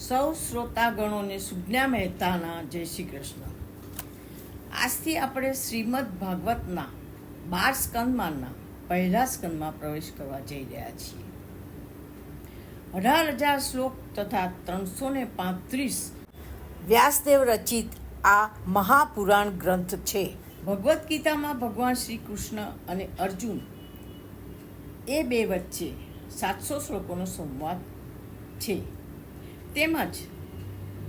સૌ શ્રોતાગણોને સુજ્ઞા મહેતાના જય શ્રી કૃષ્ણ. આજથી આપણે શ્રીમદ ભાગવતના 12 સ્કંદમાંના પહેલા સ્કંદમાં પ્રવેશ કરવા જઈ રહ્યા છીએ. 18,000 શ્લોક તથા 335 વ્યાસદેવ રચિત આ મહાપુરાણ ગ્રંથ છે. ભગવદ્ ગીતામાં ભગવાન શ્રી કૃષ્ણ અને અર્જુન એ બે વચ્ચે 700 શ્લોકોનો સંવાદ છે. તેમજ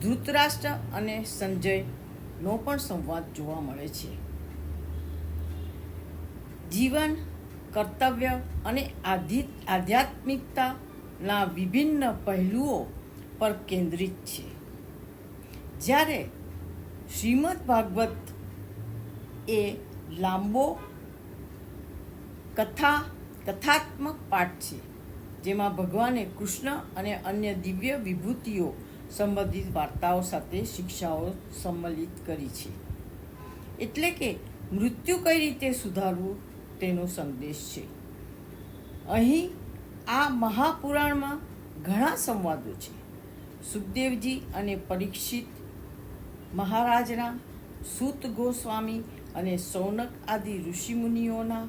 ધૃતરાષ્ટ્ર અને સંજયનો પણ સંવાદ જોવા મળે છે. જીવન, કર્તવ્ય અને આધ્યાત્મિકતાના વિભિન્ન પહેલુઓ પર કેન્દ્રિત છે. જ્યારે શ્રીમદ ભાગવત એ લાંબો કથાત્મક પાઠ છે, જેમાં ભગવાને કૃષ્ણ અને અન્ય દિવ્ય વિભૂતિઓ સંબંધિત વાર્તાઓ સાથે શિક્ષાઓ સંમલિત કરી છે. એટલે કે મૃત્યુ કઈ રીતે સુધારવું તેનો સંદેશ છે. અહીં આ મહાપુરાણમાં ઘણા સંવાદો છે. સુખદેવજી અને પરીક્ષિત મહારાજના, સૂત ગોસ્વામી અને સૌનક આદિ ઋષિમુનિઓના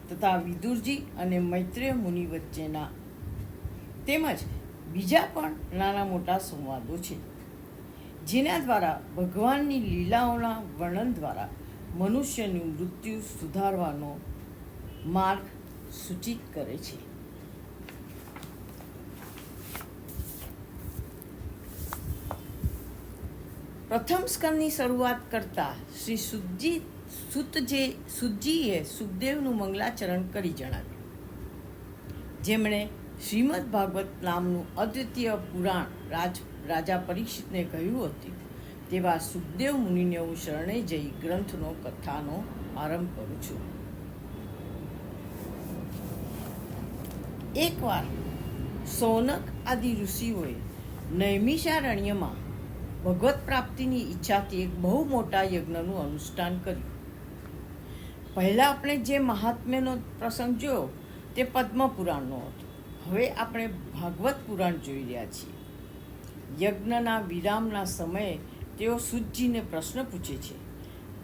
તથા વિદુરજી અને મૈત્રેય મુનિ વચ્ચેના, તેમજ બીજા પણ નાના મોટા સંવાદો છે, જેના દ્વારા ભગવાનની લીલાઓના વર્ણન દ્વારા મનુષ્યનું મૃત્યુ સુધારવાનો માર્ગ સૂચિત કરે છે. પ્રથમ સ્કંદની શરૂઆત કરતા શ્રી સુતજીએ સુખદેવનું મંગલાચરણ કરી જણાવ્યું, જેમણે શ્રીમદ ભાગવત નામનું અદ્વિતીય પુરાણ રાજા પરીક્ષિતને કહ્યું હતું. તેવા સુખદેવ મુનિને હું શરણે જઈ ગ્રંથનો કથાનો આરંભ કરું છું. એકવાર સૌનક આદિ ઋષિઓએ નૈમિષારણ્યમાં ભગવત પ્રાપ્તિની ઈચ્છાથી એક બહુ મોટા યજ્ઞનું અનુષ્ઠાન કર્યું. પહેલાં આપણે જે મહાત્મ્યનો પ્રસંગ જોયો તે પદ્મપુરાણનો હતો. હવે આપણે ભાગવત પુરાણ જોઈ રહ્યા છીએ. યજ્ઞના વિરામના સમયે તેઓ સૂતજીને પ્રશ્ન પૂછે છે.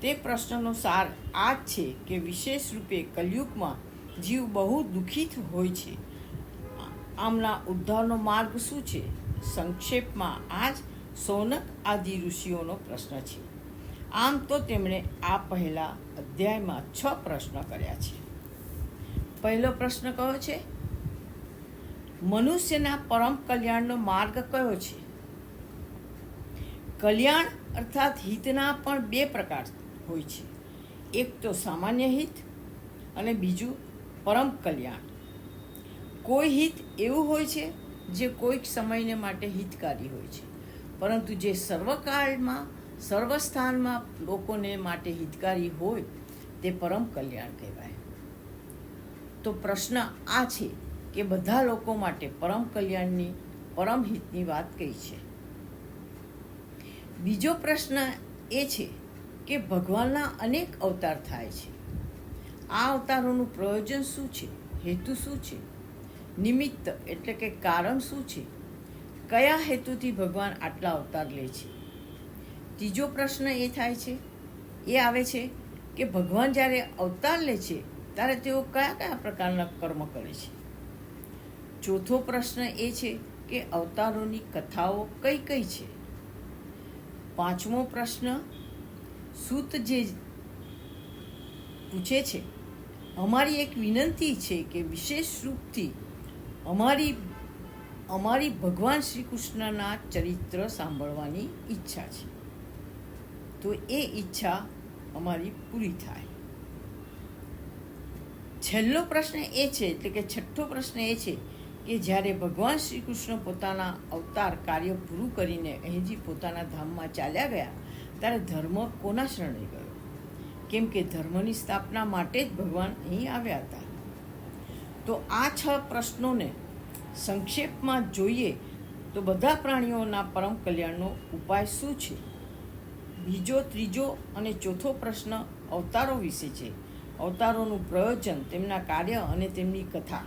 તે પ્રશ્નનો સાર આ જ છે કે વિશેષ રૂપે કલયુગમાં જીવ બહુ દુઃખિત હોય છે. આમના ઉદ્ધારનો માર્ગ શું છે? સંક્ષેપમાં આ જ સૌનક આદિ ઋષિઓનો પ્રશ્ન છે. આમ તો તેમણે આ પહેલા અધ્યાયમાં 6 પ્રશ્ન કર્યા છે. પહેલો પ્રશ્ન કયો છે? મનુષ્યના પરમ કલ્યાણનો માર્ગ કયો છે? કલ્યાણ અર્થાત હિતના પણ 2 પ્રકાર હોય છે. એક તો સામાન્ય હિત અને બીજું પરમ કલ્યાણ. કોઈ હિત એવું હોય છે જે કોઈક સમયને માટે હિતકારી હોય છે, પરંતુ જે સર્વકાળમાં સર્વસ્થાનમાં લોકોને માટે હિતકારી હોય તે પરમ કલ્યાણ કહેવાય. તો પ્રશ્ન આ છે કે બધા લોકો માટે પરમ કલ્યાણની, પરમ હિતની વાત કઈ છે? બીજો પ્રશ્ન એ છે કે ભગવાનના અનેક અવતાર થાય છે. આ અવતારોનું પ્રયોજન શું છે? હેતુ શું છે? નિમિત્ત એટલે કે કારણ શું છે? કયા હેતુથી ભગવાન આટલા અવતાર લે છે? ત્રીજો પ્રશ્ન એ આવે છે કે ભગવાન જ્યારે અવતાર લે છે ત્યારે તેઓ કયા પ્રકારના કર્મ કરે છે? ચોથો પ્રશ્ન એ છે કે અવતારોની કથાઓ કઈ કઈ છે? પાંચમો પ્રશ્ન સૂત જે પૂછે છે, અમારી એક વિનંતી છે કે વિશેષ રૂપથી અમારી ભગવાન શ્રી કૃષ્ણના ચરિત્ર સાંભળવાની ઈચ્છા છે, તો એ ઈચ્છા અમારી પૂરી થાય. છેલ્લો પ્રશ્ન એ છે, એટલે કે છઠ્ઠો પ્રશ્ન એ છે કે જ્યારે ભગવાન શ્રી કૃષ્ણ પોતાના અવતાર કાર્ય પૂરું કરીને અહીંથી પોતાના ધામમાં ચાલ્યા ગયા ત્યારે ધર્મ કોના શરણે ગયો? કેમ કે ધર્મની સ્થાપના માટે જ ભગવાન અહીં આવ્યા હતા. તો આ 6 પ્રશ્નોને સંક્ષેપમાં જોઈએ તો બધા પ્રાણીઓના પરમ કલ્યાણનો ઉપાય શું છે? બીજો, ત્રીજો અને ચોથો પ્રશ્ન અવતારો વિશે છે. અવતારોનું પ્રયોજન, તેમના કાર્ય અને તેમની કથા.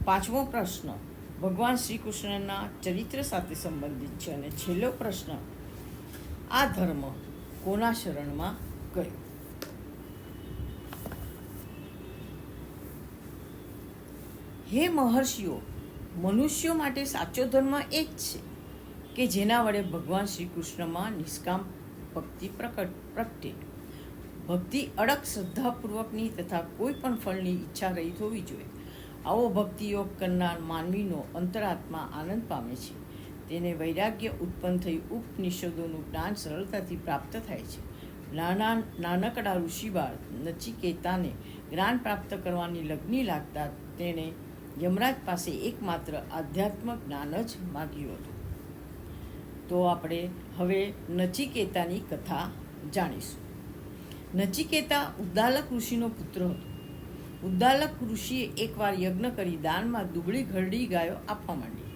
પાંચમો પ્રશ્ન ભગવાન શ્રી કૃષ્ણના ચરિત્ર સાથે સંબંધિત છે. અને છેલ્લો પ્રશ્ન, આ ધર્મ કોના શરણમાં ગયો? હે મહર્ષિઓ, મનુષ્યો માટે સાચો ધર્મ એ જ છે કે જેના વડે ભગવાન શ્રી કૃષ્ણમાં નિષ્કામ ભક્તિ પ્રગટે. ભક્તિ અડગ શ્રદ્ધાપૂર્વકની તથા કોઈ પણ ફળની ઈચ્છા રહિત હોવી જોઈએ. આવો ભક્તિ યોગ કરનાર માનવીનો અંતરાત્મા આનંદ પામે છે. તેને વૈરાગ્ય ઉત્પન્ન થઈ ઉપનિષદોનું જ્ઞાન સરળતાથી પ્રાપ્ત થાય છે. નાનકડા ઋષિબાળ નચિકેતાને જ્ઞાન પ્રાપ્ત કરવાની લગ્ની લાગતા તેણે યમરાજ પાસે એકમાત્ર આધ્યાત્મક જ્ઞાન જ માગ્યું હતું. તો આપણે હવે નચિકેતાની કથા જાણીશું. નચિકેતા ઉદ્દાલક ઋષિનો પુત્ર હતો. ઉદ્દાલક ઋષિએ એકવાર યજ્ઞ કરી દાનમાં દુબળી ઘરડી ગાયો આપવા માંડી.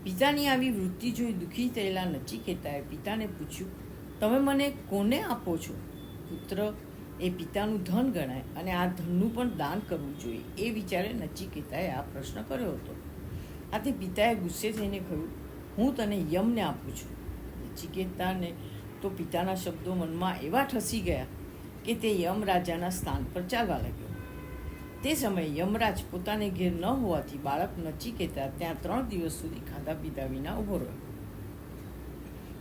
પિતાની આવી વૃત્તિ જોઈ દુઃખી થયેલા નચિકેતાએ પિતાને પૂછ્યું, તમે મને કોને આપો છો? પુત્ર એ પિતાનું ધન ગણાય અને આ ધનનું પણ દાન કરવું જોઈએ, એ વિચારે નચિકેતાએ આ પ્રશ્ન કર્યો હતો. આથી પિતાએ ગુસ્સે થઈને કહ્યું, હું તને યમને આપું છું. નચિકેતાને તો પિતાના શબ્દો મનમાં એવા ઠસી ગયા કે તે યમરાજાના સ્થાન પર ચાલવા લાગ્યો. તે સમયે યમરાજ પોતાને ઘેર ન હોવાથી બાળક નચિકેતા ત્યાં 3 દિવસ સુધી ખાધા પીધા વિના ઊભો રહ્યો.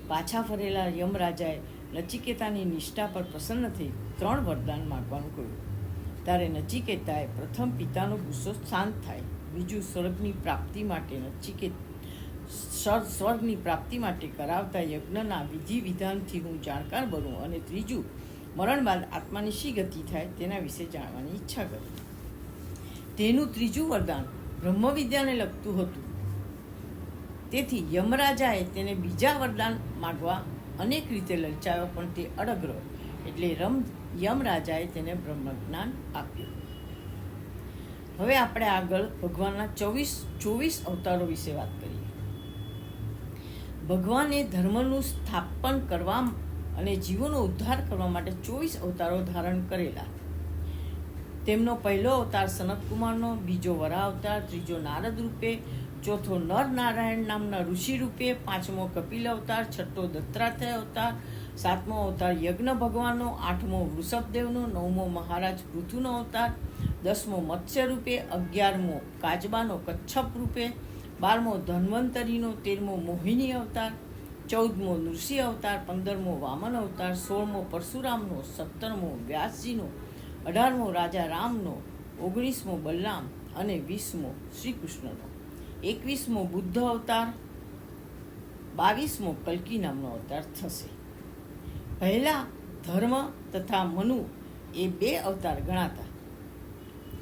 પાછા ફરેલા યમરાજાએ નચિકેતાની નિષ્ઠા પર પ્રસન્ન થઈ 3 વરદાન માગવાનું કહ્યું. ત્યારે નચિકેતાએ પ્રથમ પિતાનો ગુસ્સો શાંત થાય, બીજું સ્વર્ગની પ્રાપ્તિ માટે કરાવતા યજ્ઞના વિધિ વિધાનથી હું જાણકાર બનું, અને ત્રીજું મરણ બાદ આત્માની શી ગતિ થાય તેના વિશે જાણવાની ઈચ્છા કરી. તેનું ત્રીજું વરદાન બ્રહ્મવિદ્યાને લગતું હતું. તેથી યમરાજાએ તેને બીજા વરદાન માગવા અનેક રીતે લલચાયો, પણ તે અડગ રહ્યો. એટલે યમરાજાએ તેને બ્રહ્મજ્ઞાન આપ્યું. હવે આપણે આગળ ભગવાનના 24 અવતારો વિશે વાત કરીએ. ભગવાને ધર્મનું સ્થાપન કરવા અને જીવોનો ઉદ્ધાર કરવા માટે 24 અવતારો ધારણ કરેલા. તેમનો પહેલો અવતાર સનતકુમારનો, બીજો વરાહ અવતાર, ત્રીજો નારદ રૂપે, ચોથો નર નારાયણ નામના ઋષિ રૂપે, 5મો કપિલ અવતાર, 6થો દત્તાત્રેય અવતાર, 7મો અવતાર યજ્ઞ ભગવાનનો, 8મો વૃષભદેવનો, 9મો મહારાજ પૃથુનો અવતાર, 10મો મત્સ્ય રૂપે, 11મો કાચબાનો કચ્છપ રૂપે, 12મો ધન્વંતરીનો, 13મો મોહિની અવતાર, 14મો નૃસિંહ અવતાર, 15મો વામન અવતાર, 16મો પરશુરામનો, 17મો વ્યાસજીનો, 18મો રાજા રામનો, 19મો બલરામ અને 20મો શ્રી કૃષ્ણનો, 21મો બુદ્ધ અવતાર, 22મો કલ્કી નામનો અવતાર થશે. પહેલા ધર્મ તથા મનુ એ 2 અવતાર ગણાતા.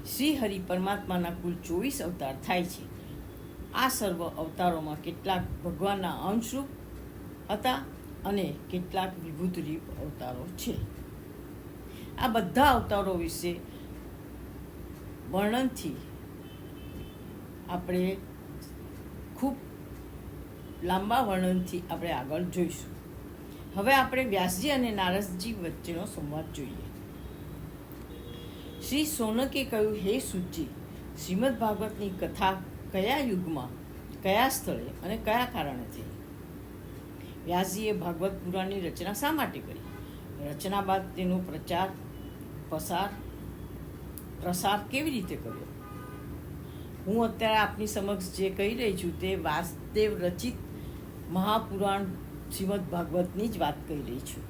શ્રી હરિ પરમાત્માના કુલ 24 અવતાર થાય છે. આ સર્વ અવતારોમાં કેટલાક ભગવાનના અંશરૂપ હતા અને કેટલાક વિભૂતરૂપ અવતારો છે. આ બધા અવતારો વિશે વર્ણનથી આપણે ખૂબ લાંબા વર્ણનથી આપણે આગળ જોઈશું. હવે આપણે વ્યાસજી અને નારદજી વચ્ચેનો સંવાદ જોઈએ. શ્રી સોનકે કહ્યું, હે સૂતજી, શ્રીમદ ભાગવતની કથા કયા યુગમાં, કયા સ્થળે અને કયા કારણે થઈ? વ્યાસજીએ ભાગવત પુરાણની રચના શા માટે કરી? રચના બાદ તેનો પ્રસાર કેવી રીતે કર્યો? હું અત્યારે આપની સમક્ષ જે કહી રહી છું તે વાસુદેવ રચિત મહાપુરાણ શ્રીમદ ભાગવતની જ વાત કહી રહી છું.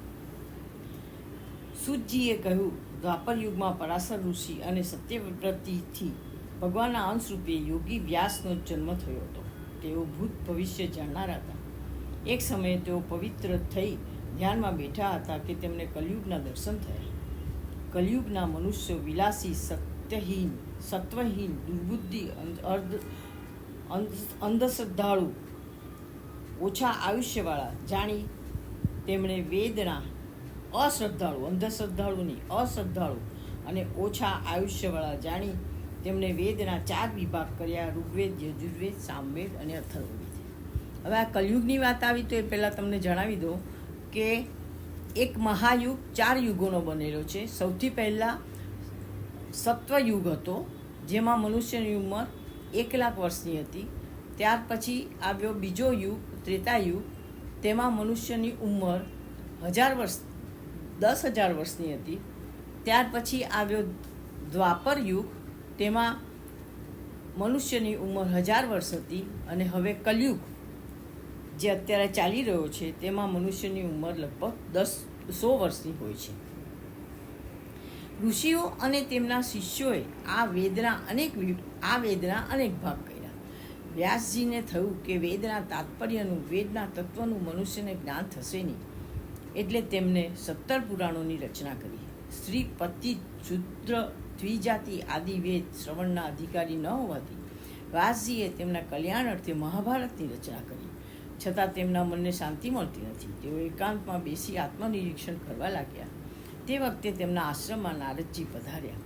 સૂતજીએ કહ્યું, દ્વાપર યુગમાં પરાશર ઋષિ અને સત્યવ્રતીથી ભગવાનના અંશરૂપે યોગી વ્યાસનો જન્મ થયો હતો. તેઓ ભૂત ભવિષ્ય જાણનારા હતા. એક સમયે તેઓ પવિત્ર થઈ ધ્યાનમાં બેઠા હતા કે તેમને કલયુગના દર્શન થયા. કલયુગના મનુષ્યો વિલાસી, સત્વહીન, દુર્બુદ્ધિ, અંધશ્રદ્ધાળુ, ઓછા આયુષ્યવાળા જાણી તેમણે વેદના અશ્રદ્ધાળુ અને ઓછા આયુષ્યવાળા જાણી તેમણે વેદના 4 વિભાગ કર્યા: ઋગ્વેદ, યજુર્વેદ, સામવેદ અને અથર્વવેદ. હવે આ કલયુગની વાત આવી તો એ પહેલાં તમને જણાવી દઉં કે એક મહાયુગ 4 યુગોનો બનેલો છે. સૌથી પહેલાં સત્વયુગ હતો, જેમાં મનુષ્યની ઉંમર 1 લાખ વર્ષની હતી. ત્યાર પછી આવ્યો બીજો યુગ, ત્રેતાયુગ. તેમાં મનુષ્યની ઉંમર 10,000 વર્ષની હતી. ત્યાર પછી આવ્યો દ્વાપર યુગ. તેમાં મનુષ્યની ઉંમર 1000 વર્ષ હતી. અને હવે કલયુગ જે અત્યારે ચાલી રહ્યો છે તેમાં મનુષ્યની ઉંમર લગભગ 100 વર્ષની હોય છે. ઋષિઓ અને તેમના શિષ્યોએ આ વેદના અનેક ભાગ કર્યા. વ્યાસજીને થયું કે વેદના તાત્પર્યનું, વેદના તત્વનું મનુષ્યને જ્ઞાન થશે નહીં, એટલે તેમણે 17 પુરાણોની રચના કરી. સ્ત્રી, પતિ, શૂદ્ર, દ્વિજાતિ આદિ વેદ શ્રવણના અધિકારી ન હોવાથી વ્યાસજીએ તેમના કલ્યાણ અર્થે મહાભારતની રચના કરી. છતાં તેમના મનને શાંતિ મળતી નથી. તેઓ એકાંતમાં બેસી આત્મનિરીક્ષણ કરવા લાગ્યા. તે વખતે તેમના આશ્રમમાં નારદજી પધાર્યા.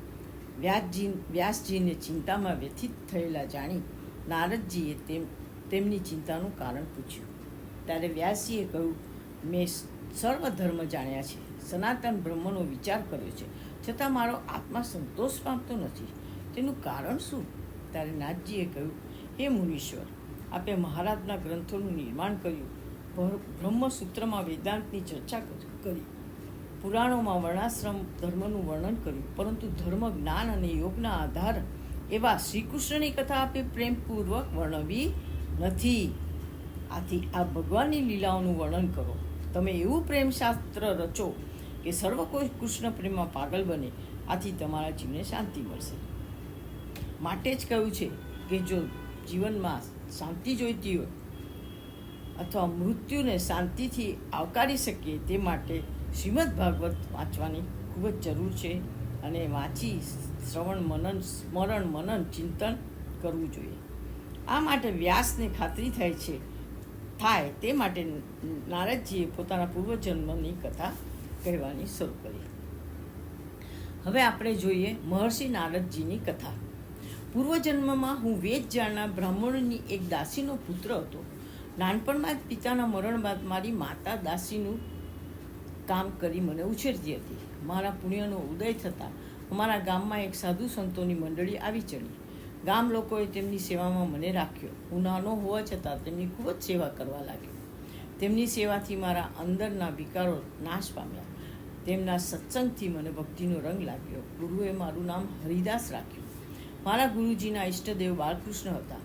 વ્યાસજીને ચિંતામાં વ્યથિત થયેલા જાણી નારદજીએ તેમની ચિંતાનું કારણ પૂછ્યું. ત્યારે વ્યાસજીએ કહ્યું, મેં સર્વ ધર્મ જાણ્યા છે, સનાતન બ્રહ્મનો વિચાર કર્યો છે, છતાં મારો આત્મા સંતોષ પામતો નથી. તેનું કારણ શું? ત્યારે નારદજીએ કહ્યું, હે મુનીશ્વર, આપે મહારાજના ગ્રંથોનું નિર્માણ કર્યું, બ્રહ્મસૂત્રમાં વેદાંતની ચર્ચા કરી, પુરાણોમાં વર્ણાશ્રમ ધર્મનું વર્ણન કર્યું, પરંતુ ધર્મ, જ્ઞાન અને યોગના આધાર એવા શ્રીકૃષ્ણની કથા આપે પ્રેમપૂર્વક વર્ણવી નથી. આથી આ ભગવાનની લીલાઓનું વર્ણન કરો. તમે એવું પ્રેમશાસ્ત્ર રચો કે સર્વ કોઈ કૃષ્ણ પ્રેમમાં પાગલ બને. આથી તમારા જીવને શાંતિ મળશે. માટે જ કહ્યું છે કે જો જીવનમાં શાંતિ જોઈતી હોય અથવા મૃત્યુને શાંતિથી આવકારી શકીએ તે માટે શ્રીમદ ભાગવત વાંચવાની ખૂબ જ જરૂર છે. અને વાંચી સ્મરણ મનન ચિંતન કરવું જોઈએ. આ માટે વ્યાસને ખાતરી થાય તે માટે નારદજીએ પોતાના પૂર્વજન્મની કથા કહેવાની શરૂ કરી. હવે આપણે જોઈએ મહર્ષિ નારદજીની કથા. પૂર્વજન્મમાં હું વેદ જાણનાર બ્રાહ્મણની એક દાસીનો પુત્ર હતો. નાનપણમાં જ પિતાના મરણ બાદ મારી માતા દાસીનું કામ કરી મને ઉછેરતી હતી. મારા પુણ્યનો ઉદય થતાં અમારા ગામમાં એક સાધુ સંતોની મંડળી આવી ચડી. ગામ લોકોએ તેમની સેવામાં મને રાખ્યો. હું નાનો હોવા છતાં તેમની ખૂબ જ સેવા કરવા લાગ્યો. તેમની સેવાથી મારા અંદરના વિકારો નાશ પામ્યા. તેમના સત્સંગથી મને ભક્તિનો રંગ લાગ્યો. ગુરુએ મારું નામ હરિદાસ રાખ્યું. મારા ગુરુજીના ઈષ્ટદેવ બાલકૃષ્ણ હતા.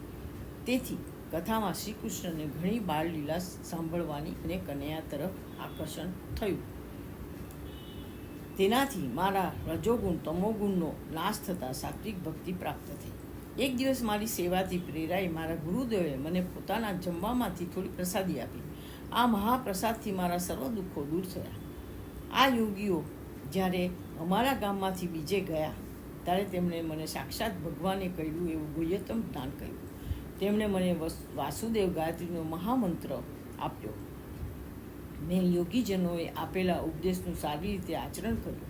તેથી કથામાં શ્રી કૃષ્ણને ઘણી બાળ લીલા સાંભળવાની અને કન્યા તરફ આકર્ષણ થયું. તેનાથી મારા રજોગુણ તમોગુણનો નાશ થતાં સાત્વિક ભક્તિ પ્રાપ્ત થઈ. એક દિવસ મારી સેવાથી પ્રેરાઈ મારા ગુરુદેવે મને પોતાના જમવામાંથી થોડી પ્રસાદી આપી. આ મહાપ્રસાદથી મારા સર્વ દુઃખો દૂર થયા. આ યોગીઓ જ્યારે અમારા ગામમાંથી બીજે ગયા ત્યારે તેમણે મને સાક્ષાત ભગવાને કહ્યું એવું ગુહ્યતમ જ્ઞાન કહ્યું. તેમણે મને વાસુદેવ ગાયત્રીનો મહામંત્ર આપ્યો. મેં યોગીજનોએ આપેલા ઉપદેશનું સારી રીતે આચરણ કર્યું.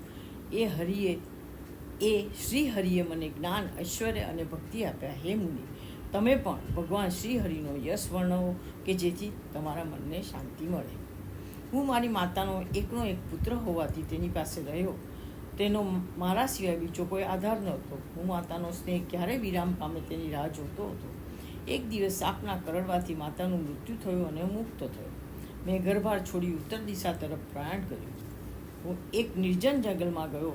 શ્રી હરિએ મને જ્ઞાન, ઐશ્વર્ય અને ભક્તિ આપ્યા. હે મુનિ, તમે પણ ભગવાન શ્રી હરિનો યશ વર્ણવો કે જેથી તમારા મનને શાંતિ મળે. હું મારી માતાનો એકનો એક પુત્ર હોવાથી તેની પાસે રહ્યો. તેનો મારા સિવાય બીજો કોઈ આધાર નહોતો. હું માતાનો સ્નેહ ક્યારે વિરામ પામે તેની રાહ જોતો હતો. એક દિવસ સાપના કરડવાથી માતાનું મૃત્યુ થયું અને મુક્ત થયો. મેં ઘરબાર છોડી ઉત્તર દિશા તરફ પ્રયાણ કર્યું. હું એક નિર્જન જંગલમાં ગયો.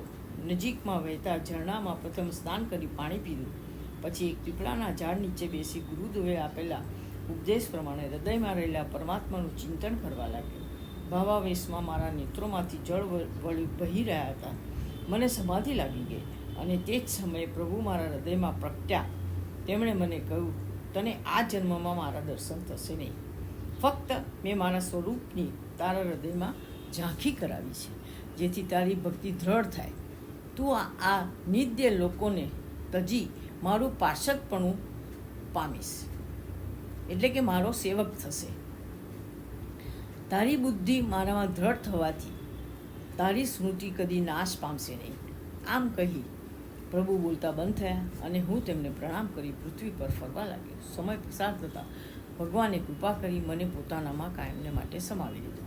નજીકમાં વહેતા ઝરણામાં પ્રથમ સ્નાન કરી પાણી પીધું. પછી એક પીપળાના ઝાડ નીચે બેસી ગુરુદેવે આપેલા ઉપદેશ પ્રમાણે હૃદયમાં રહેલા પરમાત્માનું ચિંતન કરવા લાગ્યો. ભાવાવેશમાં મારા નેત્રોમાંથી જળ વહી રહ્યા હતા. મને સમાધિ લાગી ગઈ અને તે જ સમયે પ્રભુ મારા હૃદયમાં પ્રગટ્યા. તેમણે મને કહ્યું, તને આ જન્મમાં મારા દર્શન થશે નહીં. ફક્ત મેં મારા સ્વરૂપની તારા હૃદયમાં ઝાંખી કરાવી છે, જેથી તારી ભક્તિ દ્રઢ થાય. તું આ નિત્ય લોકોને તજી મારું પાર્ષદપણું પામીશ, એટલે કે મારો સેવક થશે. તારી બુદ્ધિ મારામાં દ્રઢ થવાથી તારી સ્મૃતિ કદી નાશ પામશે નહીં. આમ કહી પ્રભુ બોલતા બંધ થયા અને હું તેમને પ્રણામ કરી પૃથ્વી પર ફરવા લાગ્યો. સમય પસાર થતાં ભગવાને કૃપા કરી મને પોતાનામાં કાયમને માટે સમાવી લીધો.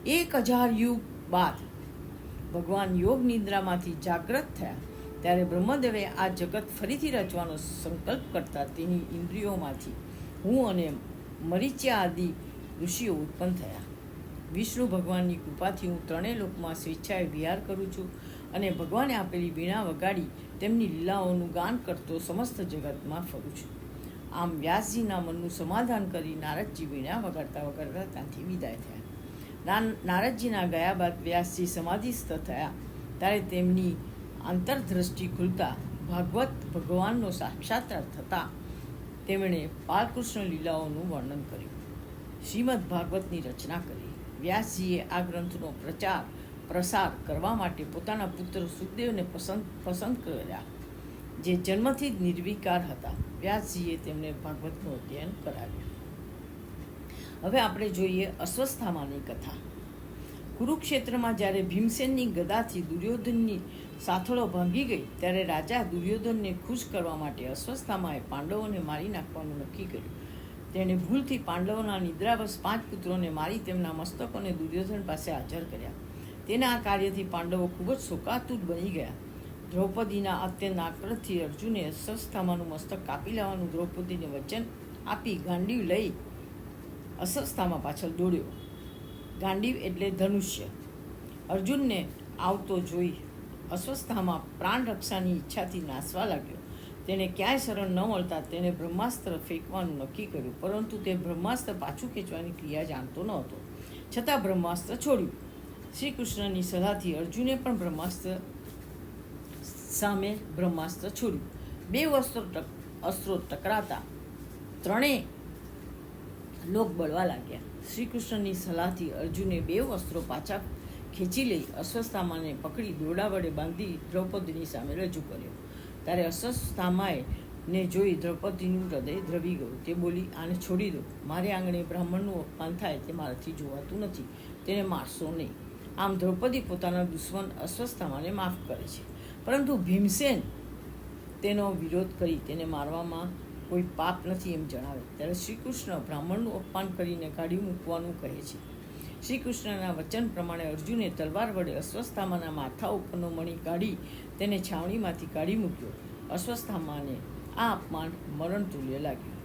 1000 યુગ બાદ ભગવાન યોગ નિદ્રામાંથી જાગૃત થયા ત્યારે બ્રહ્મદેવે આ જગત ફરીથી રચવાનો સંકલ્પ કરતા તેની ઇન્દ્રિયોમાંથી હું અને મરીચ્યા આદિ ઋષિઓ ઉત્પન્ન થયા. વિષ્ણુ ભગવાનની કૃપાથી હું ત્રણેય લોકમાં સ્વેચ્છાએ વિહાર કરું છું અને ભગવાને આપેલી વીણા વગાડી તેમની લીલાઓનું ગાન કરતો સમસ્ત જગતમાં ફરું છું. આમ વ્યાસજીના મનનું સમાધાન કરી નારદજી વીણા વગાડતા વગાડતા ત્યાંથી વિદાય થયા. નારદજીના ગયા બાદ વ્યાસજી સમાધિસ્થ થયા ત્યારે તેમની આંતરદ્રષ્ટિ ખુલતા ભાગવત ભગવાનનો સાક્ષાત્કાર થતાં તેમણે બાલકૃષ્ણ લીલાઓનું વર્ણન કર્યું. શ્રીમદ ભાગવતની રચના કરી. વ્યાસજીએ આ ગ્રંથનો પ્રસાર કરવા માટે પોતાના પુત્ર સુખદેવને પસંદ કર્યા, જે જન્મથી જ નિર્વિકાર હતા. વ્યાસજીએ તેમને ભાગવતનું અધ્યયન કરાવ્યું. હવે આપણે જોઈએ અશ્વસ્થામાની કથા. કુરુક્ષેત્રમાં જ્યારે ભીમસેનની ગદાથી દુર્યોધનની સાથળો ભાંગી ગઈ ત્યારે રાજા દુર્યોધનને ખુશ કરવા માટે અશ્વસ્થામાએ પાંડવોને મારી નાખવાનું નક્કી કર્યું. તેણે ભૂલથી પાંડવોના નિદ્રાવશ 5 પુત્રોને મારી તેમના મસ્તકોને દુર્યોધન પાસે હાજર કર્યા. તેના આ કાર્યથી પાંડવો ખૂબ જ શોકાતુર બની ગયા. દ્રૌપદીના અત્યંત આક્રોશથી અર્જુને અશ્વસ્થામાનું મસ્તક કાપી લેવાનું દ્રૌપદીને વચન આપી ગાંડીવ લઈ અશ્વસ્થામા પાછળ દોડ્યો. ગાંડીવ એટલે ધનુષ્ય. અર્જુનને આવતો જોઈ અશ્વસ્થામા પ્રાણ રક્ષાની ઈચ્છાથી નાસવા લાગ્યો. તેને ક્યાંય શરણ ન મળતા તેને બ્રહ્માસ્ત્ર ફેંકવાનું નક્કી કર્યું, પરંતુ તે બ્રહ્માસ્ત્ર પાછું ખેંચવાની ક્રિયા જાણતો ન હતો. છતાં બ્રહ્માસ્ત્ર છોડ્યું. શ્રી કૃષ્ણની સલાહથી અર્જુને પણ બ્રહ્માસ્ત્ર સામે બ્રહ્માસ્ત્ર છોડ્યું. 2 અસ્ત્રો ટકરાતા ત્રણેય લોક બળવા લાગ્યા. શ્રી કૃષ્ણની સલાહથી અર્જુને 2 અસ્ત્રો પાછા ખેંચી લઈ અશ્વસ્થામાને પકડી દોરડા વડે બાંધી દ્રૌપદીની સામે રજૂ કર્યો. ત્યારે અશ્વસ્થામાએ ને જોઈ દ્રૌપદીનું હૃદય દ્રવી ગયું. તે બોલી, આને છોડી દો. મારે આંગણે બ્રાહ્મણનું અપમાન થાય તે મારાથી જોવાતું નથી. તેને મારશો નહીં. આમ દ્રૌપદી પોતાના દુશ્મન અશ્વસ્થામાને માફ કરે છે, પરંતુ ભીમસેન તેનો વિરોધ કરી તેને મારવામાં કોઈ પાપ નથી એમ જણાવે. ત્યારે શ્રી કૃષ્ણ બ્રાહ્મણનું અપમાન કરીને કાઢી મૂકવાનું કહે છે. શ્રી કૃષ્ણના વચન પ્રમાણે અર્જુને તલવાર વડે અશ્વસ્થામાના માથા ઉપરનો મણી કાઢી તેને છાવણીમાંથી કાઢી મૂક્યો. અશ્વસ્થામાને આ અપમાન મરણ તુલ્ય લાગ્યું.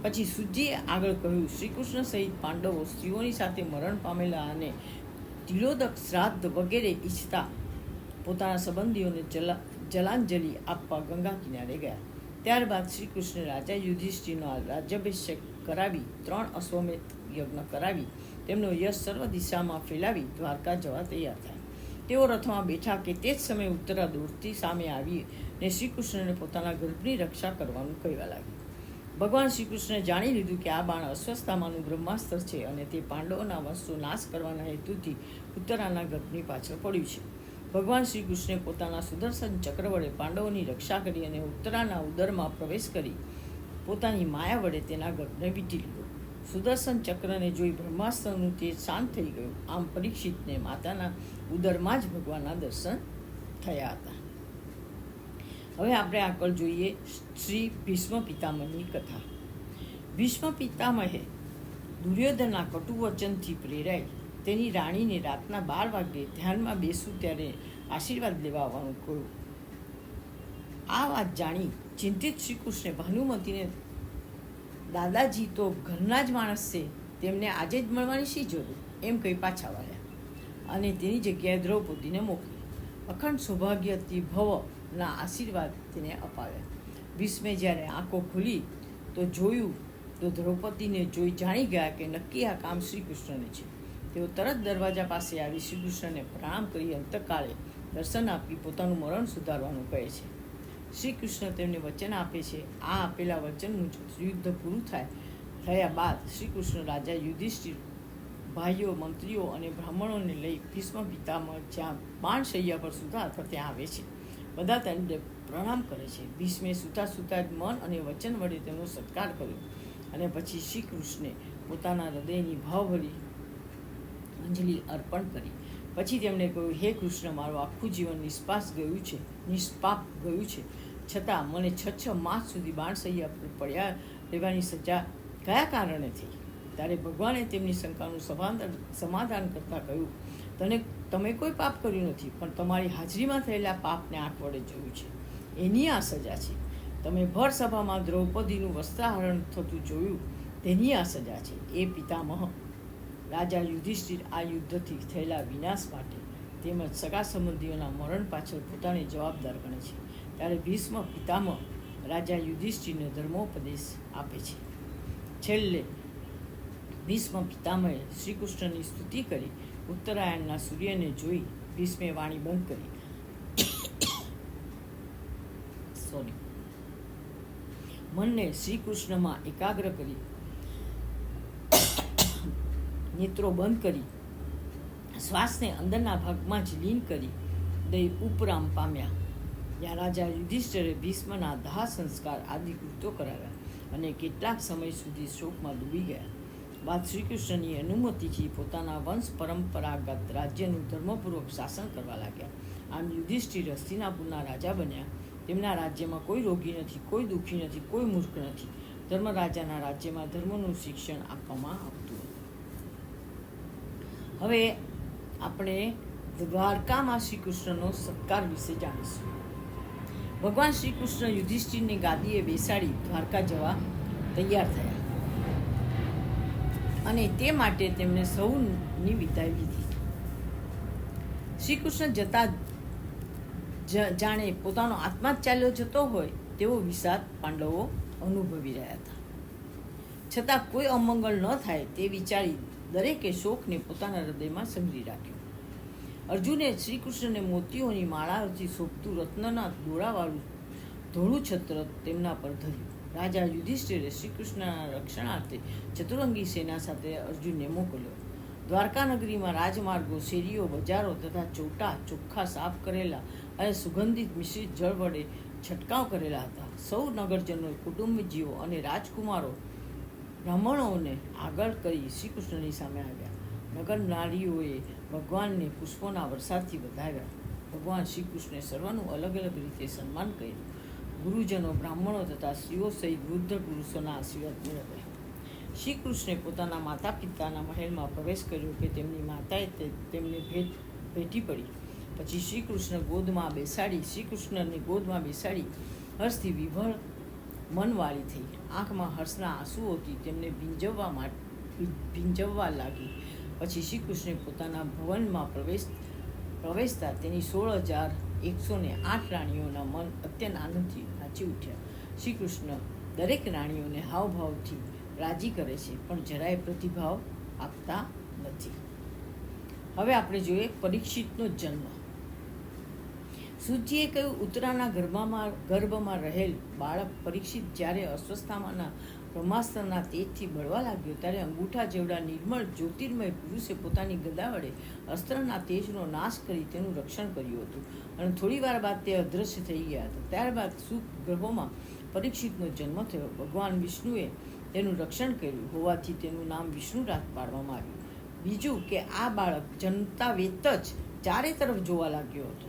પછી સુજીએ આગળ કહ્યું, શ્રી કૃષ્ણ સહિત પાંડવો સ્ત્રીઓની સાથે મરણ પામેલા અને તિલોદક શ્રાદ્ધ વગેરે ઈચ્છતા પોતાના સંબંધીઓને જલાંજલિ આપવા ગંગા કિનારે ગયા. ત્યારબાદ શ્રી કૃષ્ણે રાજા યુધિષ્ઠિરનો રાજ્યાભિષેક કરાવી 3 અશ્વમેધ યજ્ઞ કરાવી તેમનો યશ સર્વ દિશામાં ફેલાવી દ્વારકા જવા તૈયાર થાય. તેઓ રથમાં બેઠા કે તે જ સમયે ઉત્તરા દૂરથી સામે આવી ને શ્રી કૃષ્ણને પોતાના ગર્ભની રક્ષા કરવાનું કહેવા લાગ્યું. ભગવાન શ્રી કૃષ્ણે જાણી લીધું કે આ બાણ અશ્વસ્થામાનું બ્રહ્માસ્ત્ર છે અને તે પાંડવોના વંશનો નાશ કરવાના હેતુથી ઉત્તરાના ગર્ભની પાછળ પડ્યું છે. ભગવાન શ્રી કૃષ્ણે પોતાના સુદર્શન ચક્ર વડે પાંડવોની રક્ષા કરી અને ઉત્તરાના ઉદરમાં પ્રવેશ કરી પોતાની માયા વડે તેના ગર્ભને વીંટી લીધો. સુદર્શન ચક્રને જોઈ બ્રહ્માસ્ત્રનું તેજ શાંત થઈ ગયું. આમ પરીક્ષિતને માતાના ઉદરમાં જ ભગવાનના દર્શન થયા હતા. હવે આપણે આગળ જોઈએ શ્રી ભીષ્મ પિતામહની કથા. ભીષ્મ પિતામહે દુર્યોધનના કટુ વચનથી પ્રેરાઈ તેની રાણીને રાતના 12 વાગ્યે ધ્યાનમાં બેસું ત્યારે આશીર્વાદ લેવા આવવાનું કહ્યું. આ વાત જાણી ચિંતિત શ્રી કૃષ્ણે ભાનુમતીને, દાદાજી તો ઘરના જ માણસ છે, તેમને આજે જ મળવાની શી જરૂર એમ કહી પાછા વળ્યા અને તેની જગ્યાએ દ્રૌપદીને મોકલી. અખંડ સૌભાગ્યથી ભવના આશીર્વાદ તેને અપાવ્યા. ભીષ્મે જ્યારે આંખો ખુલી તો જોયું તો દ્રૌપદીને જોઈ જાણી ગયા કે નક્કી આ કામ શ્રી કૃષ્ણને છે. તેઓ તરત દરવાજા પાસે આવી શ્રી કૃષ્ણને પ્રણામ કરી અંતકાળે દર્શન આપી પોતાનું મરણ સુધારવાનું કહે છે. શ્રી કૃષ્ણ તેમને વચન આપે છે. આ આપેલા વચન મુજબ યુદ્ધ પૂરું થયા બાદ શ્રી કૃષ્ણ રાજા યુધિષ્ઠિર, ભાઈઓ, મંત્રીઓ અને બ્રાહ્મણોને લઈ ભીષ્મ પિતામહ જ્યાં બાણશૈયા પર સૂતા હતા ત્યાં આવે છે. બધા તેમને પ્રણામ કરે છે. ભીષ્મે સૂતા સૂતા જ મન અને વચન વડે તેમનો સત્કાર કર્યો અને પછી શ્રી કૃષ્ણે પોતાના હૃદયની ભાવભરી અંજલિ અર્પણ કરી. પછી તેમણે કહ્યું, હે કૃષ્ણ, મારું આખું જીવન નિષ્પાપ ગયું છે, છતાં મને 6 માસ સુધી બાણશૈયા પર પડ્યા રહેવાની સજા કયા કારણે થઈ? ત્યારે ભગવાને તેમની શંકાનું સમાધાન કરતાં કહ્યું, તમે કોઈ પાપ કર્યું નથી, પણ તમારી હાજરીમાં થયેલા પાપને આંખ વડે જોયું છે, એની આ સજા છે. તમે ભર સભામાં દ્રૌપદીનું વસ્ત્રાહરણ થતું જોયું, તેની આ સજા છે. એ પિતામહ રાજા યુધિષ્ઠિર આ યુદ્ધથી થયેલા વિનાશ માટે તેમજ સગા સંબંધીઓના મરણ પાછળ પોતાને જવાબદાર ગણે છે. ત્યારે ભીષ્મ પિતામહ રાજા યુધિષ્ઠિરને ધર્મોપદેશ આપે છે. છેલ્લે ભીષ્મ પિતામહે શ્રી કૃષ્ણની સ્તુતિ કરી ઉત્તરાયણના સૂર્યને જોઈ ભીષ્મે વાણી બંધ કરી મનને શ્રી કૃષ્ણમાં એકાગ્ર કરી નેત્રો બંધ કરી શ્વાસને અંદરના ભાગમાં જ લીન કરી દઈ ઉપરામ પામ્યા. ત્યાં રાજા યુધિષ્ઠિરે ભીષ્મના દાહ સંસ્કાર આદિ કૃત્યો કરાવ્યા અને કેટલાક સમય સુધી શોકમાં ડૂબી ગયા. બાદ શ્રી કૃષ્ણની અનુમતિથી પોતાના વંશ પરંપરાગત રાજ્યનું ધર્મપૂર્વક શાસન કરવા લાગ્યા. આમ યુધિષ્ઠિર હસ્તિનાપુરના રાજા બન્યા. તેમના રાજ્યમાં કોઈ રોગી નથી, કોઈ દુઃખી નથી, કોઈ મૂર્ખ નથી. ધર્મરાજાના રાજ્યમાં ધર્મનું શિક્ષણ આપવામાં આવતું હતું. હવે આપણે દ્વારકામાં શ્રી કૃષ્ણનો સત્કાર વિશે જાણીશું. ભગવાન શ્રી કૃષ્ણ યુધિષ્ઠિરને ગાદીએ બેસાડી દ્વારકા જવા તૈયાર થયા અને તે માટે તેમણે સૌની વિદાય લીધી. શ્રી કૃષ્ણ જતા જાણે પોતાનો આત્મા જ ચાલ્યો જતો હોય તેવો વિષાદ પાંડવો અનુભવી રહ્યા હતા. છતાં કોઈ અમંગળ ન થાય તે વિચારી દરેકે શોકને પોતાના હૃદયમાં સંઘરી રાખ્યો. અર્જુને શ્રી કૃષ્ણને મોતીઓની માળાઓથી શોભતું રત્નના દોરાવાળું ધોળું છત્ર તેમના પર ધર્યું. રાજા યુધિષ્ઠિરે શ્રી કૃષ્ણના રક્ષણાર્થે ચતુરંગી સેના સાથે અર્જુનને મોકલ્યો. દ્વારકા નગરીમાં રાજમાર્ગો, શેરીઓ, બજારો તથા ચોટા ચોખ્ખા સાફ કરેલા અને સુગંધિત મિશ્રિત જળ વડે છંટકાવ કરેલા હતા. સૌ નગરજનો, કુટુંબજીવો અને રાજકુમારો બ્રાહ્મણોને આગળ કરી શ્રી કૃષ્ણની સામે આવ્યા. નગર નારીઓએ ભગવાનને પુષ્પોના વરસાદથી વધાવ્યા. ભગવાન શ્રી કૃષ્ણે સર્વનું અલગ અલગ રીતે સન્માન કર્યું. ગુરુજનો, બ્રાહ્મણો તથા સ્ત્રીઓ સહિત વૃદ્ધ પુરુષોના આશીર્વાદ મેળવ્યા. શ્રી કૃષ્ણે પોતાના માતા પિતાના મહેલમાં પ્રવેશ કર્યો કે તેમની માતાએ તેમને ભેટી પડી. પછી શ્રી કૃષ્ણની ગોદમાં બેસાડી હર્ષથી વિભળ મનવાળી થઈ. આંખમાં હર્ષના આંસુઓથી તેમને ભીંજવવા લાગી. પછી શ્રી કૃષ્ણે પોતાના ભવનમાં પ્રવેશતા તેની 16,108 રાણીઓના મન અત્યંત આનંદથી નાચી ઉઠ્યા. શ્રી કૃષ્ણ દરેક રાણીઓને હાવભાવથી રાજી કરે છે, પણ જરાય પ્રતિભાવ આપતા નથી. હવે આપણે જોઈએ પરીક્ષિતનો જન્મ. સૂતજીએ કહ્યું, ઉત્તરાના ગર્ભમાં રહેલ બાળક પરીક્ષિત જ્યારે અસ્વસ્થતામાંના બ્રહ્માસ્ત્રના તેજથી બળવા લાગ્યો ત્યારે અંગૂઠા જેવડા નિર્મળ જ્યોતિર્મય પુરુષે પોતાની ગદા વડે અસ્ત્રના તેજનો નાશ કરી તેનું રક્ષણ કર્યું હતું અને થોડી વાર બાદ તે અદૃશ્ય થઈ ગયા હતા. ત્યારબાદ સુખ ગ્રહોમાં પરીક્ષિતનો જન્મ થયો. ભગવાન વિષ્ણુએ તેનું રક્ષણ કર્યું હોવાથી તેનું નામ વિષ્ણુ પાડવામાં આવ્યું. બીજું કે આ બાળક જન્મતા વેત જ ચારે તરફ જોવા લાગ્યો હતો.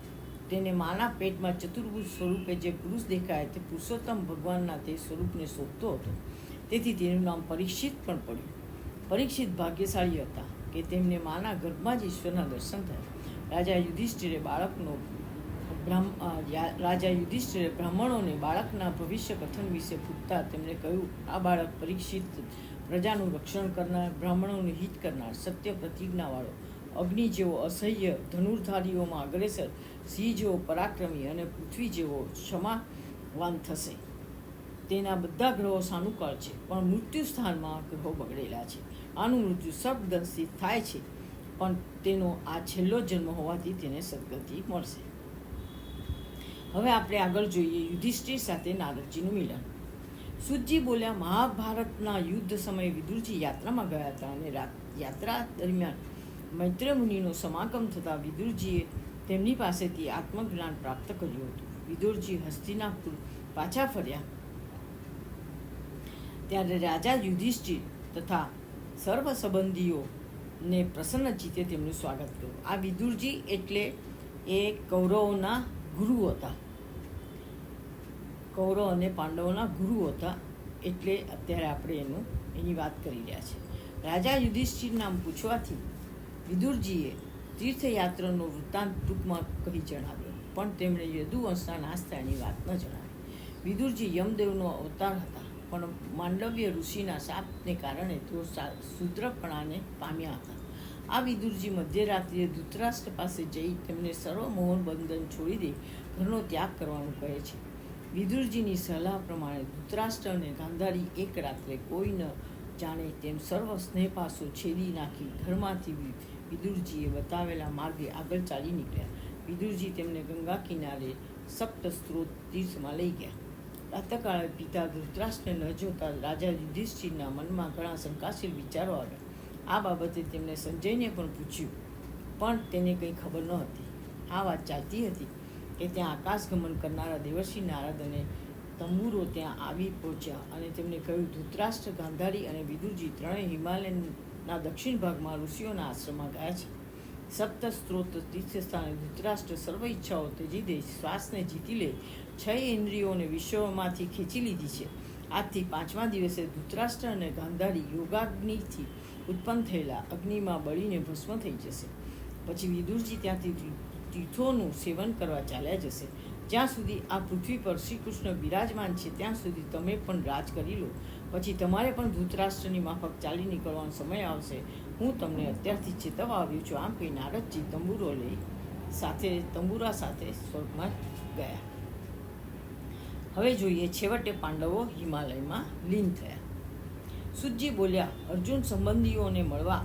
તેને માના પેટમાં ચતુર્ભુજ સ્વરૂપે જે પુરુષ દેખાય તે પુરુષોત્તમ ભગવાનના તે સ્વરૂપને શોધતો હતો. તેથી તેનું નામ પરીક્ષિત પણ પડ્યું. પરીક્ષિત ભાગ્યશાળી હતા કે તેમને માના ગર્ભમાં જ ઈશ્વરના દર્શન થયા. રાજા યુધિષ્ઠિરે બ્રાહ્મણોને બાળકના ભવિષ્ય કથન વિશે પૂછતા તેમણે કહ્યું, આ બાળક પરીક્ષિત પ્રજાનું રક્ષણ કરનાર, બ્રાહ્મણોનું હિત કરનાર, સત્ય પ્રતિજ્ઞાવાળો, અગ્નિ જેવો અસહ્ય ધનુર્ધારીઓમાં અગ્રેસર, સિંહ જેવો પરાક્રમી અને પૃથ્વી જેવો ક્ષમાવાન થશે. તેના બધા ગ્રહો સાનુકૂળ છે, પણ મૃત્યુ સ્થાનમાં ગ્રહો બગડેલા છે. આનું મૃત્યુ સદગતિથી થાય છે, પણ તેનો આ છેલ્લો જન્મ હોવાથી તેને સદગતિ મળશે. હવે આપણે આગળ જોઈએ યુધિષ્ઠિર સાથે નારદજીનું મિલન. સૂતજી બોલ્યા, મહાભારતના યુદ્ધ સમયે વિદુરજી યાત્રામાં ગયા હતા અને યાત્રા દરમિયાન મૈત્રેય મુનિનો સમાગમ થતાં વિદુરજીએ તેમની પાસેથી આત્મજ્ઞાન પ્રાપ્ત કર્યું હતું. વિદુરજી હસ્તિનાપુર પાછા ફર્યા ત્યારે રાજા યુધિષ્ઠિર તથા સર્વ સંબંધીઓને પ્રસન્ન ચિત્તે તેમનું સ્વાગત કર્યું. આ વિદુરજી એટલે એ કૌરવોના ગુરુ હતા. કૌરવ અને પાંડવોના ગુરુ હતા, એટલે અત્યારે આપણે એની વાત કરી રહ્યા છીએ. રાજા યુધિષ્ઠિર નામ પૂછવાથી વિદુરજીએ તીર્થયાત્રાનો વૃત્તાંત ટૂંકમાં કહી જણાવ્યો, પણ તેમણે યદુવંશના નાશ થયાની વાત ન જણાવી. વિદુરજી યમદેવનો અવતાર હતા, પણ માંડવ્ય ઋષિના શાપને કારણે તેઓ શૂદ્રપણાને પામ્યા હતા. આ વિદુરજી મધ્યરાત્રિએ ધૃતરાષ્ટ્ર પાસે જઈ તેમને સર્વ મોહન બંધન છોડી દે ઘરનો ત્યાગ કરવાનું કહે છે. વિદુરજીની સલાહ પ્રમાણે ધૃતરાષ્ટ્ર અને ગાંધારી એક રાત્રે કોઈ ન જાણે તેમ સર્વ સ્નેહપાસો છેદી નાખી ઘરમાંથી વિદુરજીએ બતાવેલા માર્ગે આગળ ચાલી નીકળ્યા. વિદુરજી તેમને ગંગા કિનારે સપ્ત સ્ત્રોત તીર્થમાં લઈ ગયા. પ્રાતઃકાળે પિતા ધૃતરાષ્ટ્રને ન જોતા રાજા યુધિષ્ઠિરના મનમાં ઘણા શંકાશીલ વિચારો આવ્યા. આ બાબતે તેમણે સંજયને પણ પૂછ્યું, પણ તેને કંઈ ખબર ન હતી. આ વાત ચાલતી હતી કે ત્યાં આકાશગમન કરનારા દેવર્ષિ નારદ અને તંબુરો ત્યાં આવી પહોંચ્યા અને તેમને કહ્યું, ધૃતરાષ્ટ્ર, ગાંધારી અને વિદુરજી ત્રણેય હિમાલયના દક્ષિણ ભાગમાં ઋષિઓના આશ્રમમાં ગયા છે. સપ્ત સ્ત્રોત તીર્થસ્થાને ધૃતરાષ્ટ્ર સર્વ ઈચ્છાઓ ત્યજી દે, શ્વાસને જીતી લે, 6 ઇન્દ્રિયોને વિશ્વમાંથી ખેંચી લીધી છે. આજથી 5મા દિવસે ધૃતરાષ્ટ્ર અને ગાંધારી યોગાગ્નિથી ઉત્પન્ન થયેલા અગ્નિમાં બળીને ભસ્મ થઈ જશે. પછી વિદુરજી ત્યાંથી તીર્થોનું સેવન કરવા ચાલ્યા જશે. જ્યાં સુધી આ પૃથ્વી પર શ્રી કૃષ્ણ બિરાજમાન છે ત્યાં સુધી તમે પણ રાજ કરી લો. પછી તમારે પણ ધૃતરાષ્ટ્રની માફક ચાલી નીકળવાનો સમય આવશે. હું તમને અત્યારથી ચેતવવા આવ્યો છું. આમ કહી નારદજી તંબુરા સાથે સ્વર્ગમાં ગયા. હવે જોઈએ છેવટે પાંડવો હિમાલયમાં લીન થયા. સુતજી બોલ્યા, અર્જુન સંબંધીઓને મળવા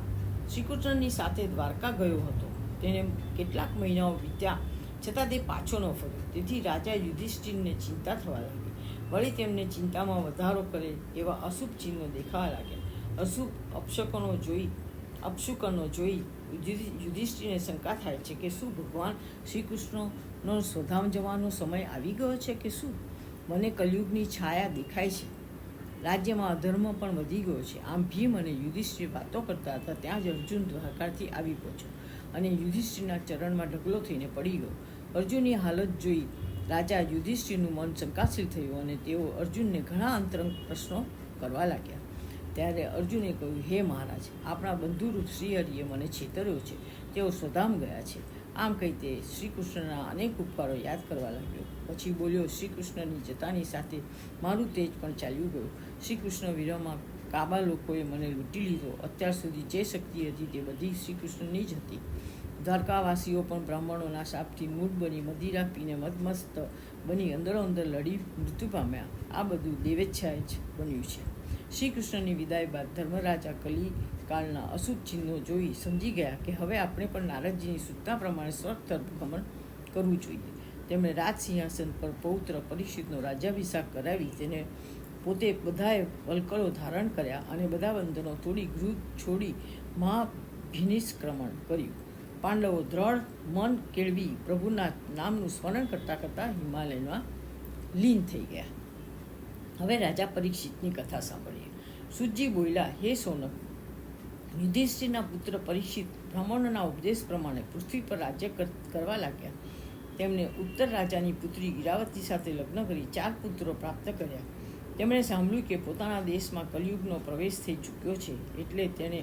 શ્રીકૃષ્ણની સાથે દ્વારકા ગયો હતો. તેને કેટલાક મહિનાઓ વીત્યા છતાં તે પાછો ન ફર્યો. તેથી રાજા યુધિષ્ઠિરને ચિંતા થવા લાગી. વળી તેમને ચિંતામાં વધારો કરે એવા અશુભ ચિહ્નો દેખાવા લાગ્યા. અશુભ અપશુકનો જોઈ યુધિષ્ઠિરને શંકા થાય છે કે શું ભગવાન શ્રી કૃષ્ણનો સ્વધામ જવાનો સમય આવી ગયો છે કે શું? મને કલયુગની છાયા દેખાય છે. રાજ્યમાં અધર્મ પણ વધી ગયો છે. આમ ભીમ અને યુધિષ્ઠિર વાતો કરતા હતા ત્યાં જ અર્જુન દ્વારકાથી આવી પહોંચ્યો અને યુધિષ્ઠિરના ચરણમાં ઢગલો થઈને પડી ગયો. અર્જુનની હાલત જોઈ રાજા યુધિષ્ઠિરનું મન શંકાશીલ થયું અને તેઓ અર્જુનને ઘણા અંતરંગ પ્રશ્નો કરવા લાગ્યા. ત્યારે અર્જુને કહ્યું, હે મહારાજ, આપણા બંધુરૂપ શ્રીહરિએ મને છેતર્યો છે. તેઓ સ્વધામ ગયા છે. આમ કહી તે શ્રી કૃષ્ણના અનેક ઉપકારો યાદ કરવા લાગ્યો. પછી બોલ્યો, શ્રી કૃષ્ણની જતાની સાથે મારું તેજ પણ ચાલ્યું ગયું. શ્રી કૃષ્ણ વિરહમાં કાબા લોકોએ મને લૂંટી લીધો. અત્યાર સુધી જે શક્તિ હતી તે બધી શ્રી કૃષ્ણની જ હતી. દ્વારકાવાસીઓ પણ બ્રાહ્મણોના શાપથી મૂઢ બની મદિરા પીને મદમસ્ત બની અંદરો અંદર લડી મૃત્યુ પામ્યા. આ બધું દેવેચ્છાએ જ બન્યું છે. શ્રી કૃષ્ણની વિદાય બાદ ધર્મરાજા કલિકાળના અશુભ ચિહ્નો જોઈ સમજી ગયા કે હવે આપણે પણ નારદજીની સૂચના પ્રમાણે સ્વર્ગ તરફ ગમન કરવું જોઈએ. તેમણે રાજસિંહાસન પર પૌત્ર પરીક્ષિતનો રાજ્યાભિષેક કરાવી તેને પોતે બધાએ વલ્કળો ધારણ કર્યા અને બધા બંધનો તોડી ગૃહ છોડી મહાભિનિષ્ક્રમણ કર્યું. પાંડવો દ્રઢ મન કેળવી પ્રભુના નામનું સ્મરણ કરતાં કરતાં હિમાલયમાં લીન થઈ ગયા. હવે રાજા પરીક્ષિતની કથા સાંભળીએ. સુતજી બોલ્યા, હે સોનક, યુધિષ્ઠિરના પુત્ર પરીક્ષિત બ્રાહ્મણોના ઉપદેશ પ્રમાણે પૃથ્વી પર રાજ્ય કરવા લાગ્યા. તેમણે ઉત્તર રાજાની પુત્રી ઈરાવતી સાથે લગ્ન કરી 4 પુત્રો પ્રાપ્ત કર્યા. તેમણે સાંભળ્યું કે પોતાના દેશમાં કલયુગનો પ્રવેશ થઈ ચૂક્યો છે, એટલે તેણે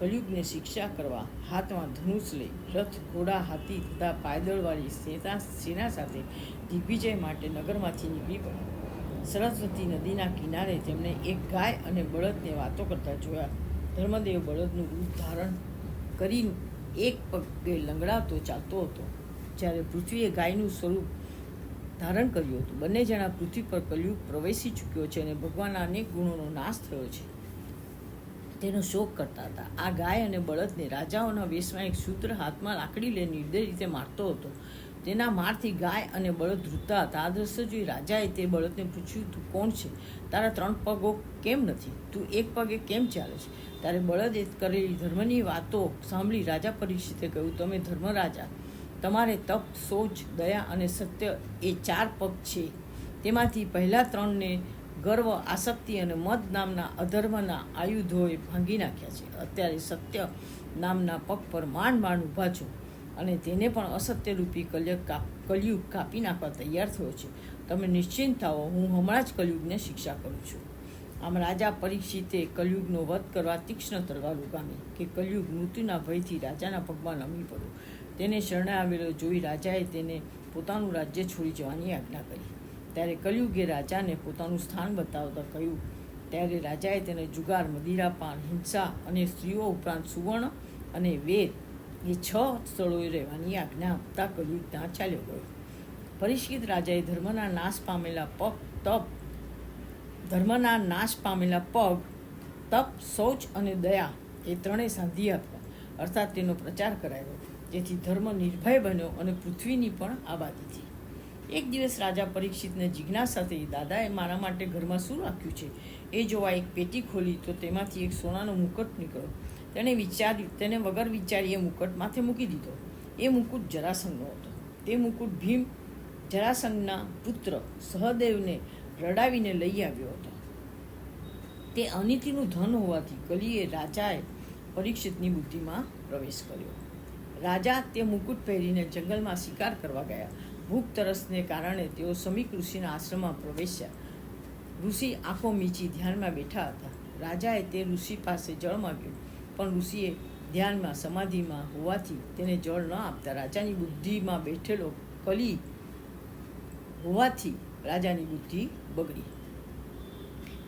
કલયુગને શિક્ષા કરવા હાથમાં ધનુષ લઈ રથ, ઘોડા, હાથી તથા પાયદળવાળી સેના સાથે દિગ્વિજય માટે નગરમાંથી નીકળી પડ્યા. સરસ્વતી નદીના કિનારે તેમણે એક ગાય અને બળદને વાતો કરતા જોયા. ધર્મદેવ બળદનું રૂપ ધારણ કરી એક પગે લંગડાતો ચાલતો હતો, જ્યારે પૃથ્વીએ ગાયનું સ્વરૂપ ધારણ કર્યું હતું. બંને જણા પૃથ્વી પર કલયુગ પ્રવેશી ચૂક્યો છે અને ભગવાનના અનેક ગુણોનો નાશ થયો છે તેનો શોક કરતા હતા. આ ગાય અને બળદને રાજાઓના વેશમાં એક શૂદ્ર હાથમાં લાકડી લઈ નિર્દય રીતે મારતો હતો. તેના મારથી ગાય અને બળદ ધ્રુજતા હતા. આ દ્રશ્ય જોઈ રાજાએ તે બળદને પૂછ્યું, તું કોણ છે? તારા 3 પગો કેમ નથી? તું એક પગે કેમ ચાલે છે? ત્યારે બળદે કરેલી ધર્મની વાતો સાંભળી રાજા પરીક્ષિતે કહ્યું, તમે ધર્મરાજા, તમારે તપ, શૌચ, દયા અને સત્ય એ 4 પગ છે. તેમાંથી પહેલા 3ને ગર્વ, આસક્તિ અને મદ નામના અધર્મના આયુધોએ ભાંગી નાખ્યા છે. અત્યારે સત્ય નામના પગ પર માંડ ઊભા છો અને તેને પણ અસત્યરૂપી કલયુગ કાપી નાખવા તૈયાર થયો છે. તમે નિશ્ચિંત થાઓ, હું હમણાં જ કલયુગને શિક્ષા કરું છું. આમ રાજા પરીક્ષિતે કલયુગનો વધ કરવા તીક્ષ્ણ તલવાર ઉગામી કે કલયુગ મૃત્યુના ભયથી રાજાના પગમાં નમી પડ્યો. તેને શરણે આવેલો જોઈ રાજાએ તેને પોતાનું રાજ્ય છોડી જવાની આજ્ઞા કરી. ત્યારે કલયુગે રાજાને પોતાનું સ્થાન બતાવતા કહ્યું. ત્યારે રાજાએ તેને જુગાર, મદિરાપાન, હિંસા અને સ્ત્રીઓ ઉપરાંત સુવર્ણ અને વેદ એ 6 સ્થળોએ રહેવાની આજ્ઞા આપતા કલયુગ ત્યાં ચાલ્યો ગયો. પરીક્ષિત રાજાએ ધર્મના નાશ પામેલા પગ, તપ, શૌચ અને દયા એ ત્રણેય સાંધી આપ્યા, અર્થાત તેનો પ્રચાર કરાયો, જેથી ધર્મ નિર્ભય બન્યો અને પૃથ્વીની પણ આબાદી થઈ. એક દિવસ રાજા પરીક્ષિતને જિજ્ઞાસા થઈ, દાદાએ મારા માટે ઘરમાં શું રાખ્યું છે? એ જોવા એક પેટી ખોલી તો તેમાંથી એક સોનાનો મુકટ નીકળ્યો. તેને વગર વિચારી એ મુકટ માથે મૂકી દીધો. એ મુકુટ જરાસંઘનો હતો. તે મુકુટ ભીમ જરાસંઘના પુત્ર સહદેવને રડાવીને લઈ આવ્યો હતો. તે અનિતિનું ધન હોવાથી કલીએ રાજાએ પરીક્ષિતની બુદ્ધિમાં પ્રવેશ કર્યો. રાજા તે મુકુટ પહેરીને જંગલમાં શિકાર કરવા ગયા. ભૂખ તરસને કારણે તેઓ સમીક ઋષિના આશ્રમમાં પ્રવેશ્યા. ઋષિ આંખો મીચી ધ્યાનમાં બેઠા હતા. રાજાએ તે ઋષિ પાસે જળ માગ્યું, પણ ઋષિએ ધ્યાનમાં સમાધિમાં હોવાથી તેને જળ ન આપતા રાજાની બુદ્ધિમાં બેઠેલો કલી હોવાથી રાજાની બુદ્ધિ બગડી.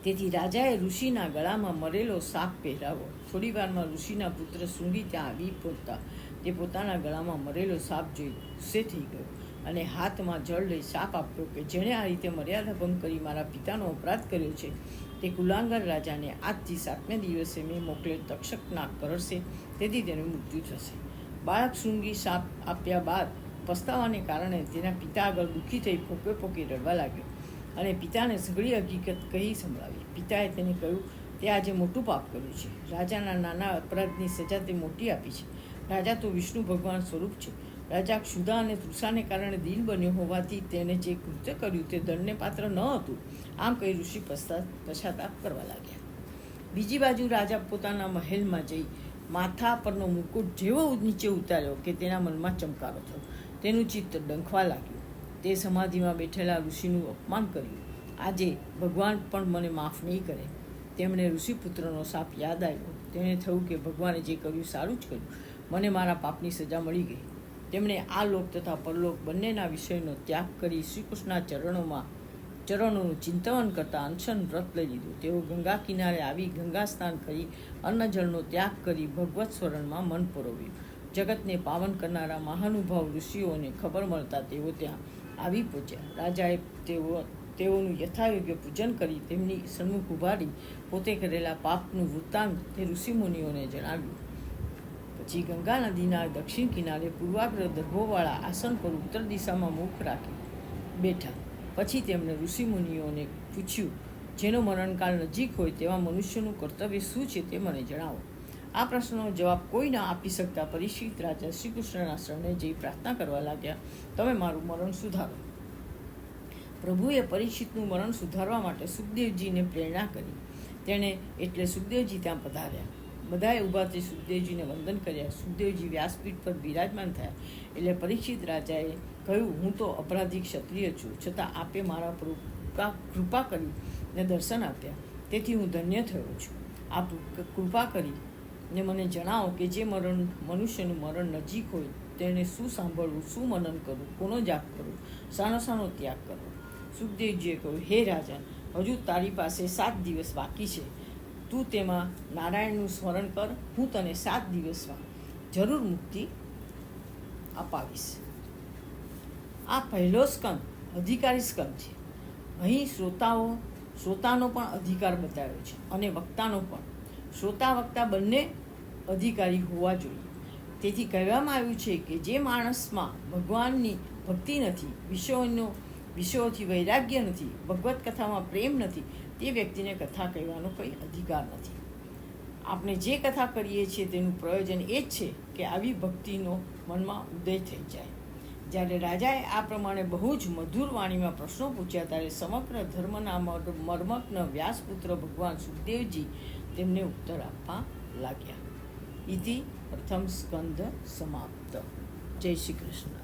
તેથી રાજાએ ઋષિના ગળામાં મરેલો સાપ પહેરાવ્યો. થોડી વારમાં ઋષિના પુત્ર શૃંગી ત્યાં આવી પહોંચતા તે પોતાના ગળામાં મરેલો સાપ જોઈ ગુસ્સે થઈ ગયો અને હાથમાં જળ લઈ સાપ આપ્યો કે જેણે આ રીતે મર્યાદા ભંગ કરી મારા પિતાનો અપરાધ કર્યો છે તે કુલાંગર રાજાને આજથી 7મે દિવસે મેં મોકલેલ તક્ષક નાગ કરડશે, તેથી તેનું મૃત્યુ થશે. બાળક શૃંગી સાપ આપ્યા બાદ પસ્તાવાને કારણે તેના પિતા આગળ દુઃખી થઈ પોકે રડવા લાગ્યો અને પિતાને સઘળી હકીકત કહી સંભળાવી. પિતાએ તેને કહ્યું, તે આજે મોટું પાપ કર્યું છે. રાજાના નાના અપરાધની સજા તે મોટી આપી છે. રાજા તો વિષ્ણુ ભગવાન સ્વરૂપ છે. રાજા ક્ષુધા અને તૃષાને કારણે દિન બન્યો હોવાથી તેને જે કૃત્ય કર્યું તે દંડને પાત્ર ન હતું. આમ કહી ઋષિ પશ્ચાતાપ કરવા લાગ્યા. બીજી બાજુ રાજા પોતાના મહેલમાં જઈ માથા પરનો મુકુટ જેવો નીચે ઉતાર્યો કે તેના મનમાં ચમકારો થયો. તેનું ચિત્ત ડંખવા લાગ્યું. તે સમાધિમાં બેઠેલા ઋષિનું અપમાન કર્યું. આજે ભગવાન પણ મને માફ નહીં કરે. તેમણે ઋષિપુત્રનો સાપ યાદ આવ્યો. તેને થયું કે ભગવાને જે કર્યું સારું જ કર્યું. મને મારા પાપની સજા મળી ગઈ. તેમણે આ લોક તથા પરલોક બંનેના વિષયનો ત્યાગ કરી શ્રીકૃષ્ણના ચરણોનું ચિંતન કરતા અનશન વ્રત લઈ લીધું. તેઓ ગંગા કિનારે આવી ગંગા સ્નાન કરી અન્ન જળનો ત્યાગ કરી ભગવત સ્મરણમાં મન પરોવ્યું. જગતને પાવન કરનારા મહાનુભાવ ઋષિઓને ખબર મળતા તેઓ ત્યાં આવી પહોંચ્યા. રાજાએ તેઓનું યથાયોગ્ય પૂજન કરી તેમની સન્મુખ ઉભારી પોતે કરેલા પાપનું વૃત્તાંત તે ઋષિમુનિઓને જણાવ્યું. પછી ગંગા નદીના દક્ષિણ કિનારે પૂર્વાગ્રહ દર્ભોવાળા આસન પર ઉત્તર દિશામાં મુખ રાખી બેઠા. પછી તેમણે ઋષિમુનિઓને પૂછ્યું, જેનો મરણકાળ નજીક હોય તેવા મનુષ્યનું કર્તવ્ય શું છે તે મને જણાવો. આ પ્રશ્નનો જવાબ કોઈ ન આપી શકતા પરીક્ષિત રાજા શ્રીકૃષ્ણના શરણે જઈ પ્રાર્થના કરવા લાગ્યા, તમે મારું મરણ સુધારો. પ્રભુએ પરીક્ષિતનું મરણ સુધારવા માટે સુખદેવજીને પ્રેરણા કરી. તેણે એટલે સુખદેવજી ત્યાં પધાર્યા. બધાએ ઊભા થઈ સુખદેવજીને વંદન કર્યા. સુખદેવજી વ્યાસપીઠ પર બિરાજમાન થયા. એટલે પરીક્ષિત રાજાએ કહ્યું, હું તો અપરાધી ક્ષત્રિય છું, છતાં આપે મારા પર કૃપા કરીને દર્શન આપ્યા, તેથી હું ધન્ય થયો છું. આપ કૃપા કરીને મને જણાવો કે જે મનુષ્યનું મરણ નજીક હોય તેને શું સાંભળવું, શું મનન કરવું, કોનો જાપ કરવો, શાનો ત્યાગ કરવો. સુખદેવજીએ કહ્યું, હે રાજન, હજુ તારી પાસે 7 દિવસ બાકી છે. તું તેમાં નારાયણનું સ્મરણ કર. હું તને 7 દિવસમાં જરૂર મુક્તિ અપાવીશ. આ પહેલો સ્કંદ અધિકારી સ્કંદ છે. અહીં શ્રોતાનો પણ અધિકાર બતાવ્યો છે અને વક્તાનો પણ. શ્રોતા વક્તા બંને અધિકારી હોવા જોઈએ. તેથી કહેવામાં આવ્યું છે કે જે માણસમાં ભગવાનની ભક્તિ નથી, વિષયોથી વૈરાગ્ય નથી, ભગવત કથામાં પ્રેમ નથી, તે વ્યક્તિને કથા કહેવાનો કંઈ અધિકાર નથી. આપણે જે કથા કરીએ છીએ તેનું પ્રયોજન એ જ છે કે આવી ભક્તિનો મનમાં ઉદય થઈ જાય. જ્યારે રાજાએ આ પ્રમાણે બહુ જ મધુર વાણીમાં પ્રશ્નો પૂછ્યા ત્યારે સમગ્ર ધર્મના મર્મજ્ઞ વ્યાસપુત્ર ભગવાન સુખદેવજી તેમને ઉત્તર આપવા લાગ્યા. ઇતિ પ્રથમ સ્કંદ સમાપ્ત. જય શ્રી કૃષ્ણ.